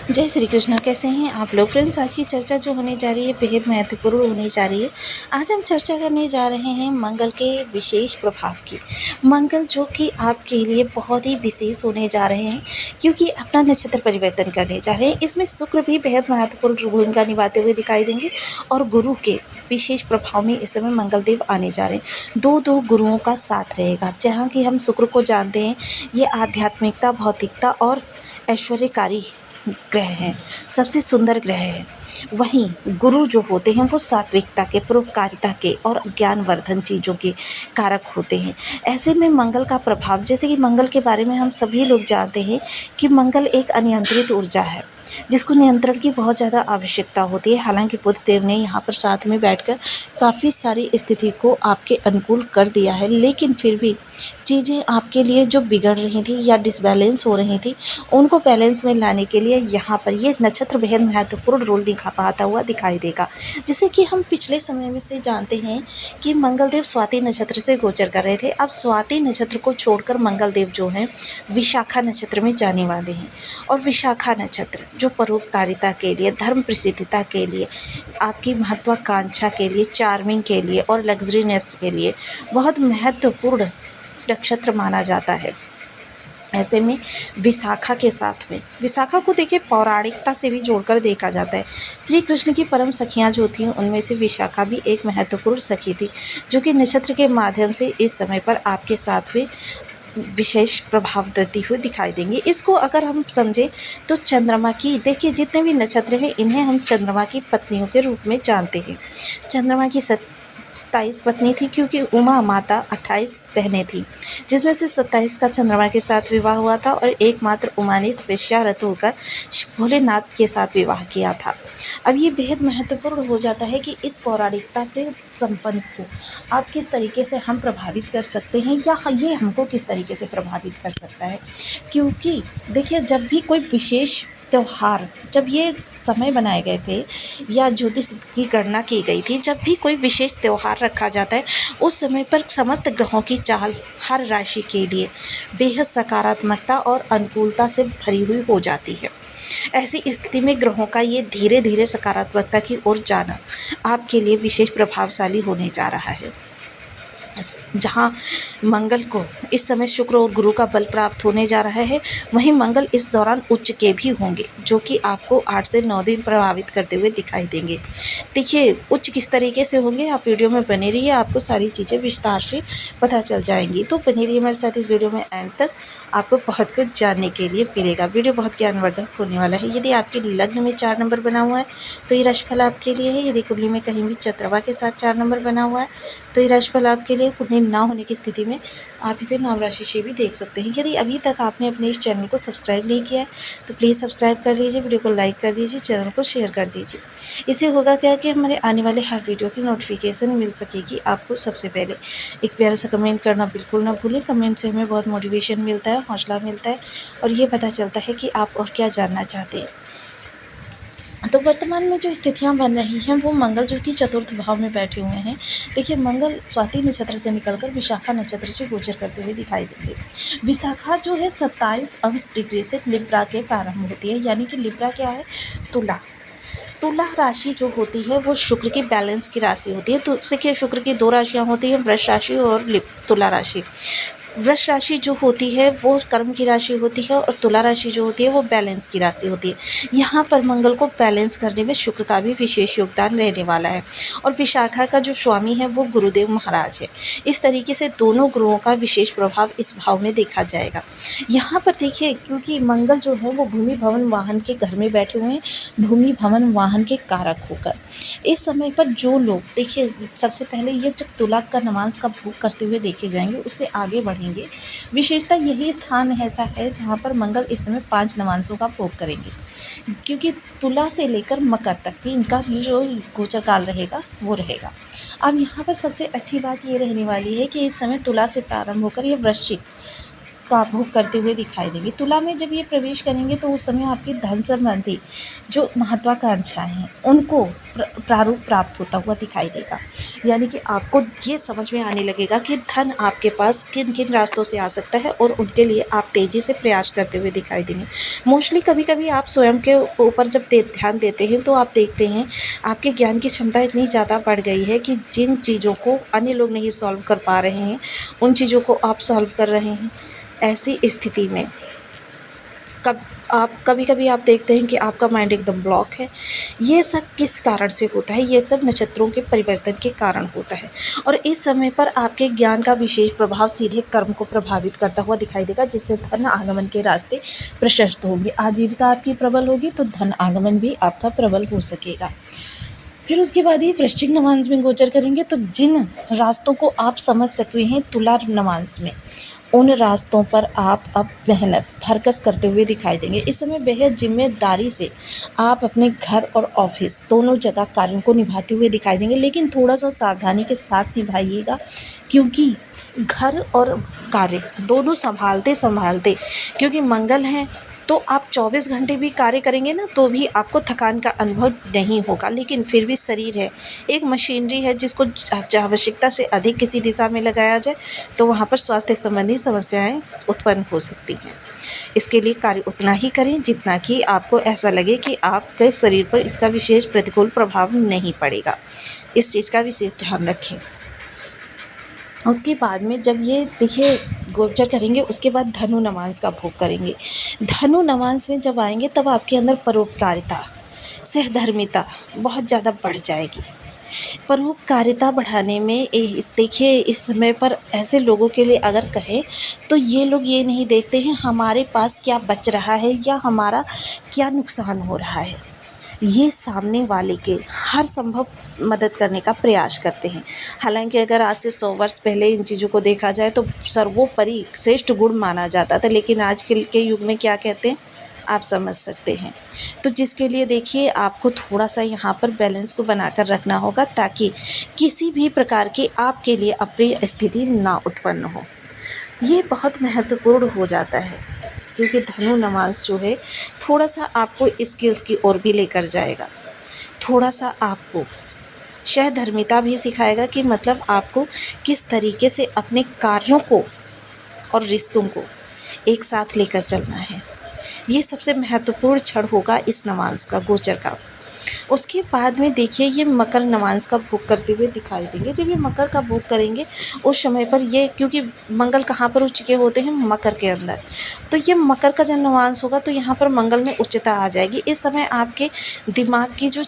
जय श्री कृष्णा। कैसे हैं आप लोग फ्रेंड्स। आज की चर्चा जो होने जा रही है बेहद महत्वपूर्ण होने जा रही है। आज हम चर्चा करने जा रहे हैं मंगल के विशेष प्रभाव की। मंगल जो कि आपके लिए बहुत ही विशेष होने जा रहे हैं क्योंकि अपना नक्षत्र परिवर्तन करने जा रहे हैं। इसमें शुक्र भी बेहद महत्वपूर्ण भूमिका निभाते हुए दिखाई देंगे और गुरु के विशेष प्रभाव में इस समय मंगल देव आने जा रहे हैं। दो गुरुओं का साथ रहेगा। जहाँ कि हम शुक्र को जानते हैं ये आध्यात्मिकता, भौतिकता और ऐश्वर्यकारी ग्रह हैं, सबसे सुंदर ग्रह है। वहीं गुरु जो होते हैं वो सात्विकता के, परोपकारिता के और ज्ञानवर्धन चीज़ों के कारक होते हैं। ऐसे में मंगल का प्रभाव, जैसे कि मंगल के बारे में हम सभी लोग जानते हैं कि मंगल एक अनियंत्रित ऊर्जा है जिसको नियंत्रण की बहुत ज़्यादा आवश्यकता होती है। हालांकि बुध देव ने यहाँ पर साथ में बैठकर काफ़ी सारी स्थिति को आपके अनुकूल कर दिया है, लेकिन फिर भी चीज़ें आपके लिए जो बिगड़ रही थी या डिसबैलेंस हो रही थी उनको बैलेंस में लाने के लिए यहाँ पर ये नक्षत्र बेहद महत्वपूर्ण रोल निभाता हुआ दिखाई देगा। जैसे कि हम पिछले समय में से जानते हैं कि मंगल देव स्वाति नक्षत्र से गोचर कर रहे थे। अब स्वाति नक्षत्र को छोड़कर मंगल देव जो हैं विशाखा नक्षत्र में जाने वाले हैं। और विशाखा नक्षत्र जो परोपकारिता के लिए, धर्म प्रसिद्धता के लिए, आपकी महत्वाकांक्षा के लिए, चार्मिंग के लिए और लग्जरीनेस के लिए बहुत महत्वपूर्ण नक्षत्र माना जाता है। ऐसे में विशाखा के साथ में, विशाखा को देखिए पौराणिकता से भी जोड़कर देखा जाता है। श्री कृष्ण की परम सखियाँ जो थीं उनमें से विशाखा भी एक महत्वपूर्ण सखी थी जो कि नक्षत्र के माध्यम से इस समय पर आपके साथ में विशेष प्रभाव देती हुई दिखाई देंगी। इसको अगर हम समझें तो चंद्रमा की, देखिए जितने भी नक्षत्र हैं इन्हें हम चंद्रमा की पत्नियों के रूप में जानते हैं। चंद्रमा की 27 पत्नी थी क्योंकि उमा माता 28 बहनें थी, जिसमें से 27 का चंद्रमा के साथ विवाह हुआ था और एकमात्र उमा ने तपस्यारत होकर भोलेनाथ के साथ विवाह किया था। अब ये बेहद महत्वपूर्ण हो जाता है कि इस पौराणिकता के संपन्न को आप किस तरीके से हम प्रभावित कर सकते हैं या ये हमको किस तरीके से प्रभावित कर सकता है। क्योंकि देखिए जब भी कोई विशेष त्यौहार, जब ये समय बनाए गए थे या ज्योतिष की गणना की गई थी, जब भी कोई विशेष त्यौहार रखा जाता है उस समय पर समस्त ग्रहों की चाल हर राशि के लिए बेहद सकारात्मकता और अनुकूलता से भरी हुई हो जाती है। ऐसी स्थिति में ग्रहों का ये धीरे धीरे सकारात्मकता की ओर जाना आपके लिए विशेष प्रभावशाली होने जा रहा है। जहाँ मंगल को इस समय शुक्र और गुरु का बल प्राप्त होने जा रहा है, वहीं मंगल इस दौरान उच्च के भी होंगे जो कि आपको 8 से 9 दिन प्रभावित करते हुए दिखाई देंगे। देखिए उच्च किस तरीके से होंगे, आप वीडियो में बने रहिए, आपको सारी चीज़ें विस्तार से पता चल जाएंगी। तो बने रहिए हमारे साथ इस वीडियो में, एंड तक आपको बहुत कुछ जानने के लिए मिलेगा। वीडियो बहुत ज्ञानवर्धक होने वाला है। यदि आपके लग्न में 4 नंबर बना हुआ है तो ये राशिफल आपके लिए है। यदि कुंडली में कहीं भी चंद्रमा के साथ 4 नंबर बना हुआ है तो ये राशिफल आपके लिए। कुंडली ना होने की स्थिति में आप इसे नाम राशि से भी देख सकते हैं। यदि अभी तक आपने अपने इस चैनल को सब्सक्राइब नहीं किया है तो प्लीज़ सब्सक्राइब कर लीजिए, वीडियो को लाइक कर दीजिए, चैनल को शेयर कर दीजिए। इससे होगा क्या कि हमारे आने वाले हर वीडियो की नोटिफिकेशन मिल सकेगी आपको सबसे पहले। एक प्यारा सा कमेंट करना बिल्कुल ना भूलें। कमेंट से हमें बहुत मोटिवेशन मिलता है, हौसला मिलता है और ये पता चलता है कि आप और क्या जानना चाहते हैं। तो वर्तमान में जो स्थितियां बन रही हैं वो मंगल जो कि चतुर्थ भाव में बैठे हुए हैं। देखिए मंगल स्वाति नक्षत्र से निकलकर विशाखा नक्षत्र से गोचर करते हुए दिखाई देंगे। विशाखा जो है 27° से लिब्रा के प्रारंभ होती है, यानी कि लिब्रा क्या है, तुला। तुला राशि जो होती है वो शुक्र की बैलेंस की राशि होती है। तो देखिए शुक्र की 2 राशियाँ होती हैं, वृष राशि और तुला राशि। वृष राशि जो होती है वो कर्म की राशि होती है और तुला राशि जो होती है वो बैलेंस की राशि होती है। यहाँ पर मंगल को बैलेंस करने में शुक्र का भी विशेष योगदान रहने वाला है। और विशाखा का जो स्वामी है वो गुरुदेव महाराज है। इस तरीके से दोनों ग्रहों का विशेष प्रभाव इस भाव में देखा जाएगा। यहाँ पर देखिए क्योंकि मंगल जो है वो भूमि भवन वाहन के घर में बैठे हुए हैं, भूमि भवन वाहन के कारक होकर इस समय पर जो लोग, देखिए सबसे पहले ये जब तुला का नमाज का भोग करते हुए देखे जाएंगे उससे आगे बढ़ेंगे। विशेषता यही स्थान ऐसा है जहाँ पर मंगल इस समय 5 नमाज़ों का भोग करेंगे, क्योंकि तुला से लेकर मकर तक भी इनका जो गोचर काल रहेगा वो रहेगा। अब यहाँ पर सबसे अच्छी बात ये रहने वाली है कि इस समय तुला से प्रारंभ होकर ये वृश्चिक का भोग करते हुए दिखाई देंगे। तुला में जब ये प्रवेश करेंगे तो उस समय आपकी धन संबंधी जो महत्वाकांक्षाएँ हैं उनको प्रारूप प्राप्त होता हुआ दिखाई देगा। यानी कि आपको ये समझ में आने लगेगा कि धन आपके पास किन किन रास्तों से आ सकता है और उनके लिए आप तेज़ी से प्रयास करते हुए दिखाई देंगे। मोस्टली कभी-कभी आप स्वयं के ऊपर जब ध्यान देते हैं तो आप देखते हैं आपके ज्ञान की क्षमता इतनी ज़्यादा बढ़ गई है कि जिन चीज़ों को अन्य लोग नहीं सॉल्व कर पा रहे हैं उन चीज़ों को आप सॉल्व कर रहे हैं। ऐसी स्थिति में कभी-कभी आप देखते हैं कि आपका माइंड एकदम ब्लॉक है। ये सब किस कारण से होता है? ये सब नक्षत्रों के परिवर्तन के कारण होता है और इस समय पर आपके ज्ञान का विशेष प्रभाव सीधे कर्म को प्रभावित करता हुआ दिखाई देगा, जिससे धन आगमन के रास्ते प्रशस्त होंगे। आजीविका आपकी प्रबल होगी तो धन आगमन भी आपका प्रबल हो सकेगा। फिर उसके बाद ये वृश्चिक नवांश में गोचर करेंगे तो जिन रास्तों को आप समझ सके हैं तुला नवांश में, उन रास्तों पर आप अब मेहनत भरकस करते हुए दिखाई देंगे। इस समय बेहद जिम्मेदारी से आप अपने घर और ऑफिस दोनों जगह कार्यों को निभाते हुए दिखाई देंगे, लेकिन थोड़ा सा सावधानी के साथ निभाइएगा, क्योंकि घर और कार्य दोनों संभालते क्योंकि मंगल है तो आप 24 घंटे भी कार्य करेंगे ना तो भी आपको थकान का अनुभव नहीं होगा। लेकिन फिर भी शरीर है, एक मशीनरी है जिसको आवश्यकता से अधिक किसी दिशा में लगाया जाए तो वहाँ पर स्वास्थ्य संबंधी समस्याएं उत्पन्न हो सकती हैं। इसके लिए कार्य उतना ही करें जितना कि आपको ऐसा लगे कि आपके शरीर पर इसका विशेष प्रतिकूल प्रभाव नहीं पड़ेगा। इस चीज़ का विशेष ध्यान रखें। उसके बाद में जब ये देखिए गोचर करेंगे उसके बाद धनु नवांश का भोग करेंगे। धनु नवांश में जब आएंगे तब आपके अंदर परोपकारिता, सहधर्मिता बहुत ज़्यादा बढ़ जाएगी। परोपकारिता बढ़ाने में देखिए इस समय पर ऐसे लोगों के लिए अगर कहें तो ये लोग ये नहीं देखते हैं हमारे पास क्या बच रहा है या हमारा क्या नुकसान हो रहा है, ये सामने वाले के हर संभव मदद करने का प्रयास करते हैं। हालांकि अगर आज से 100 वर्ष पहले इन चीज़ों को देखा जाए तो सर्वोपरि श्रेष्ठ गुण माना जाता था, लेकिन आज के युग में क्या कहते हैं आप समझ सकते हैं। तो जिसके लिए देखिए आपको थोड़ा सा यहाँ पर बैलेंस को बनाकर रखना होगा ताकि किसी भी प्रकार की आपके लिए अप्रिय स्थिति ना उत्पन्न हो। ये बहुत महत्वपूर्ण हो जाता है क्योंकि धनु नवांश जो है थोड़ा सा आपको स्किल्स की ओर भी लेकर जाएगा, थोड़ा सा आपको सहधर्मिता भी सिखाएगा कि मतलब आपको किस तरीके से अपने कार्यों को और रिश्तों को एक साथ लेकर चलना है। ये सबसे महत्वपूर्ण क्षण होगा इस नवांश का गोचर का। उसके बाद में देखिए ये मकर नवांश का भोग करते हुए दिखाई देंगे। जब ये मकर का भोग करेंगे उस समय पर ये क्योंकि मंगल कहाँ पर उच्च के होते हैं मकर के अंदर, तो ये मकर का जब नवांश होगा तो यहाँ पर मंगल में उच्चता आ जाएगी। इस समय आपके दिमाग की जो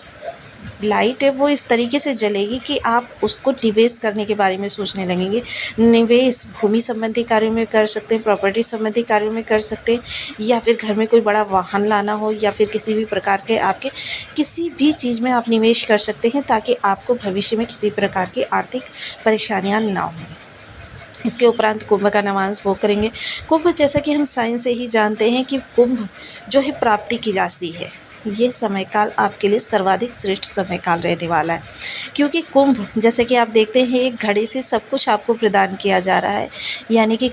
लाइट है वो इस तरीके से जलेगी कि आप उसको निवेश करने के बारे में सोचने लगेंगे। निवेश भूमि संबंधी कार्यों में कर सकते हैं, प्रॉपर्टी संबंधी कार्यों में कर सकते हैं, या फिर घर में कोई बड़ा वाहन लाना हो या फिर किसी भी प्रकार के आपके किसी भी चीज़ में आप निवेश कर सकते हैं ताकि आपको भविष्य में किसी प्रकार की आर्थिक परेशानियाँ ना हों। इसके उपरांत कुंभ का नवांश भोग करेंगे। कुंभ जैसा कि हम साइंस से ही जानते हैं कि कुंभ जो है प्राप्ति की राशि है। ये समय काल आपके लिए सर्वाधिक श्रेष्ठ समय काल रहने वाला है क्योंकि कुंभ जैसे कि आप देखते हैं एक घड़ी से सब कुछ आपको प्रदान किया जा रहा है, यानी कि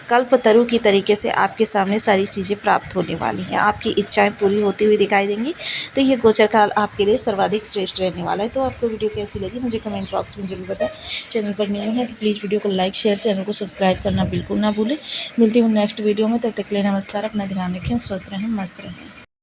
कल्पतरु की तरीके से आपके सामने सारी चीज़ें प्राप्त होने वाली हैं, आपकी इच्छाएं पूरी होती हुई दिखाई देंगी। तो ये गोचर काल आपके लिए सर्वाधिक श्रेष्ठ रहने वाला है। तो आपको वीडियो कैसी लगी मुझे कमेंट बॉक्स में जरूर बताएं। चैनल पर न्यू है तो प्लीज़ वीडियो को लाइक शेयर चैनल को सब्सक्राइब करना बिल्कुल ना भूलें। मिलती हूँ नेक्स्ट वीडियो में, तब तक के लिए नमस्कार। अपना ध्यान रखें, स्वस्थ रहें, मस्त रहें।